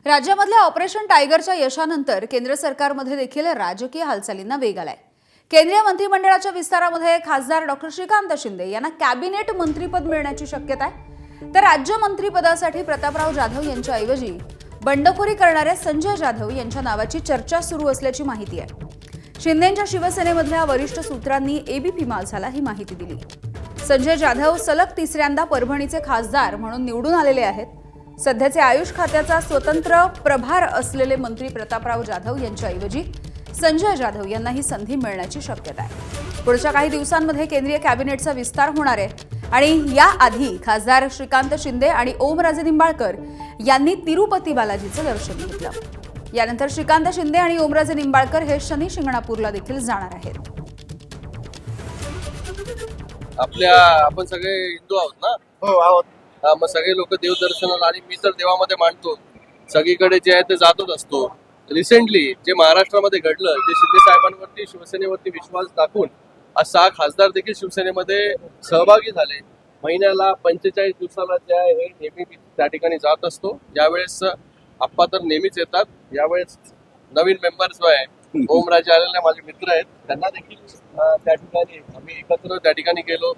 राज्यामधल्या operation टायगरच्या यशानंतर केंद्र सरकारमध्ये देखील राजकीय हालचालींना वेग आलाय। केंद्रीय मंत्रिमंडळाच्या विस्तारामध्ये खासदार डॉक्टर श्रीकांत शिंदे यांना कॅबिनेट मंत्रीपद मिळण्याची शक्यता आहे। तर राज्य मंत्रिपदासाठी प्रतापराव जाधव यांच्या ऐवजी बंडखोरी करणाऱ्या संजय जाधव यांच्या नावाची चर्चा सुरू असल्याची माहिती आहे। शिंदेंच्या शिवसेनेमधल्या वरिष्ठ सूत्रांनी एबीपी माझाला ही माहिती दिली। संजय जाधव सलग तिसऱ्यांदा परभणीचे खासदार म्हणून निवडून आलेले आहेत। सध्याचे आयुष खात्याचा स्वतंत्र प्रभार असलेले मंत्री प्रतापराव जाधव यांच्याऐवजी संजय जाधव यांना ही संधी मिळण्याची शक्यता आहे। पुढच्या काही दिवसांमध्ये केंद्रीय कॅबिनेटचा विस्तार होणार आहे आणि याआधी खासदार श्रीकांत शिंदे आणि ओमराजे निंबाळकर यांनी तिरुपती बालाजीचं दर्शन घेतलं। यानंतर श्रीकांत शिंदे आणि ओमराजे निंबाळकर हे शनी शिंगणापूरला देखील जाणार आहेत। आपण सगळे हिंदू आहोत ना? हो आहोत। मग सगळे लोक देवदर्शनाला, आणि मी तर देवामध्ये मानतो, सगळीकडे जे आहे ते जातच असतो। रिसेंटली जे महाराष्ट्रामध्ये घडलं, जे शिंदे साहेबांवरती शिवसेनेवरती विश्वास दाखवून आज 6 खासदार देखील शिवसेनेमध्ये सहभागी झाले। महिन्याला 45 दिवसाला जे आहे हे नेहमी त्या ठिकाणी जात असतो। यावेळेस आप्पा तर नेहमीच येतात, यावेळेस नवीन मेंबर्स जो आहे ओमराजे आलेले माझे मित्र आहेत, त्यांना देखील त्या ठिकाणी आम्ही एकत्र त्या ठिकाणी गेलो।